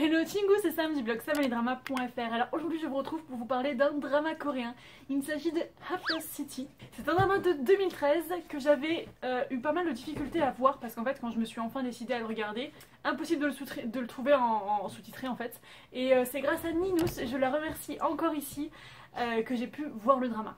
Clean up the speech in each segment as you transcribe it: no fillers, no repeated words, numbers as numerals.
Hello Chingu, c'est Sam du blog samalidrama.fr. Alors aujourd'hui je vous retrouve pour vous parler d'un drama coréen. Il s'agit de Hapless City. C'est un drama de 2013 que j'avais eu pas mal de difficultés à voir parce qu'en fait quand je me suis enfin décidée à le regarder, impossible de le trouver en sous-titré en fait. Et c'est grâce à Ninous, je la remercie encore ici, que j'ai pu voir le drama.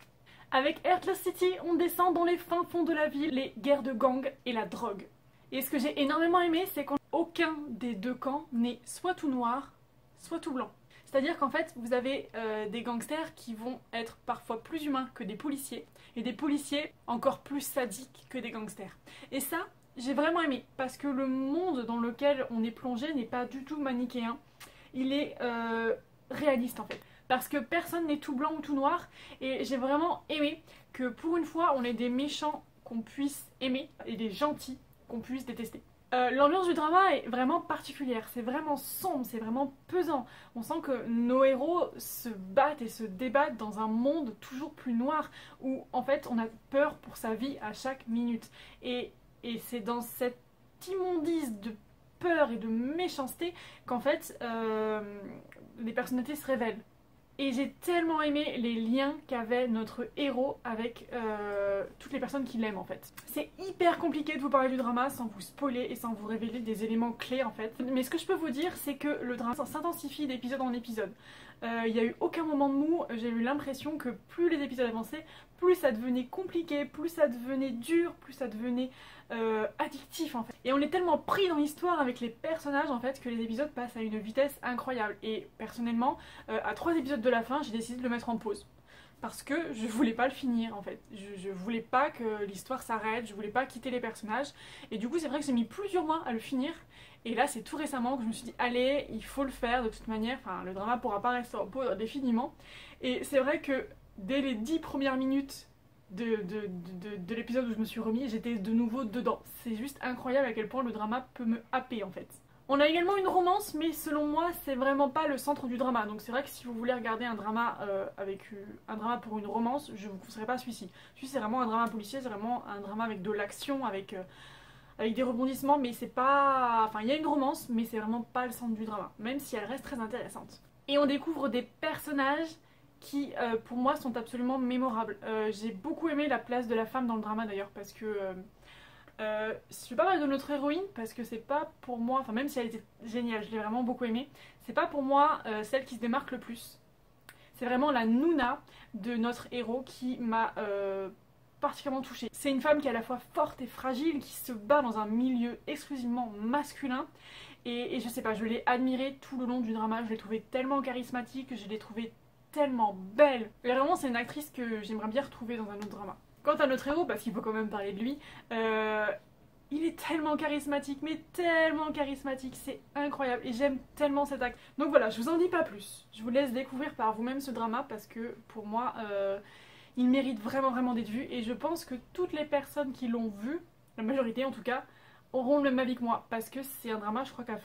Avec Hapless City, on descend dans les fins fonds de la ville, les guerres de gangs et la drogue. Et ce que j'ai énormément aimé, c'est qu'aucun des deux camps n'est soit tout noir, soit tout blanc. C'est-à-dire qu'en fait, vous avez des gangsters qui vont être parfois plus humains que des policiers, et des policiers encore plus sadiques que des gangsters. Et ça, j'ai vraiment aimé, parce que le monde dans lequel on est plongé n'est pas du tout manichéen. Il est réaliste en fait. Parce que personne n'est tout blanc ou tout noir, et j'ai vraiment aimé que pour une fois, on ait des méchants qu'on puisse aimer, et des gentils qu'on puisse détester. L'ambiance du drama est vraiment particulière, c'est vraiment sombre, c'est vraiment pesant. On sent que nos héros se battent et se débattent dans un monde toujours plus noir où en fait on a peur pour sa vie à chaque minute. Et c'est dans cette immondice de peur et de méchanceté qu'en fait les personnalités se révèlent. Et j'ai tellement aimé les liens qu'avait notre héros avec toutes les personnes qui l'aiment en fait. C'est hyper compliqué de vous parler du drama sans vous spoiler et sans vous révéler des éléments clés en fait. Mais ce que je peux vous dire, c'est que le drama s'intensifie d'épisode en épisode. Il n'y a eu aucun moment de mou, j'ai eu l'impression que plus les épisodes avançaient, plus ça devenait compliqué, plus ça devenait dur, plus ça devenait addictif en fait. Et on est tellement pris dans l'histoire avec les personnages en fait que les épisodes passent à une vitesse incroyable. Et personnellement, à 3 épisodes de la fin, j'ai décidé de le mettre en pause. Parce que je voulais pas le finir en fait. Je voulais pas que l'histoire s'arrête, je voulais pas quitter les personnages. Et du coup c'est vrai que j'ai mis plusieurs mois à le finir. Et là c'est tout récemment que je me suis dit allez, il faut le faire de toute manière. Enfin le drama pourra pas rester en pause indéfiniment. Et c'est vrai que dès les 10 premières minutes de l'épisode où je me suis remis, j'étais de nouveau dedans. C'est juste incroyable à quel point le drama peut me happer en fait. On a également une romance, mais selon moi, c'est vraiment pas le centre du drama. Donc c'est vrai que si vous voulez regarder un drama un drama pour une romance, je vous conseillerais pas celui-ci. Celui-ci c'est vraiment un drama policier, c'est vraiment un drama avec de l'action, avec des rebondissements, mais c'est pas... Enfin, il y a une romance, mais c'est vraiment pas le centre du drama, même si elle reste très intéressante. Et on découvre des personnages qui, pour moi, sont absolument mémorables. J'ai beaucoup aimé la place de la femme dans le drama d'ailleurs, parce que... je vais pas parler de notre héroïne parce que c'est pas pour moi, enfin même si elle était géniale, je l'ai vraiment beaucoup aimée, c'est pas pour moi celle qui se démarque le plus. C'est vraiment la Nuna de notre héros qui m'a particulièrement touchée. C'est une femme qui est à la fois forte et fragile, qui se bat dans un milieu exclusivement masculin et je sais pas, je l'ai admirée tout le long du drama, je l'ai trouvée tellement charismatique, je l'ai trouvée tellement belle. Et vraiment c'est une actrice que j'aimerais bien retrouver dans un autre drama. Quant à notre héros, parce qu'il faut quand même parler de lui, il est tellement charismatique, mais tellement charismatique, c'est incroyable et j'aime tellement cet acte. Donc voilà, je vous en dis pas plus, je vous laisse découvrir par vous-même ce drama parce que pour moi, il mérite vraiment d'être vu et je pense que toutes les personnes qui l'ont vu, la majorité en tout cas, auront le même avis que moi parce que c'est un drama je crois qui a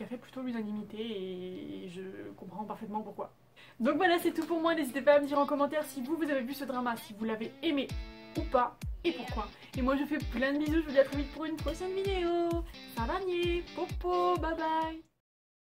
fait plutôt l'unanimité et je comprends parfaitement pourquoi. Donc voilà, c'est tout pour moi, n'hésitez pas à me dire en commentaire si vous avez vu ce drama, si vous l'avez aimé ou pas et pourquoi. Et moi je vous fais plein de bisous, je vous dis à très vite pour une prochaine vidéo. Ça va nier, popo, bye bye.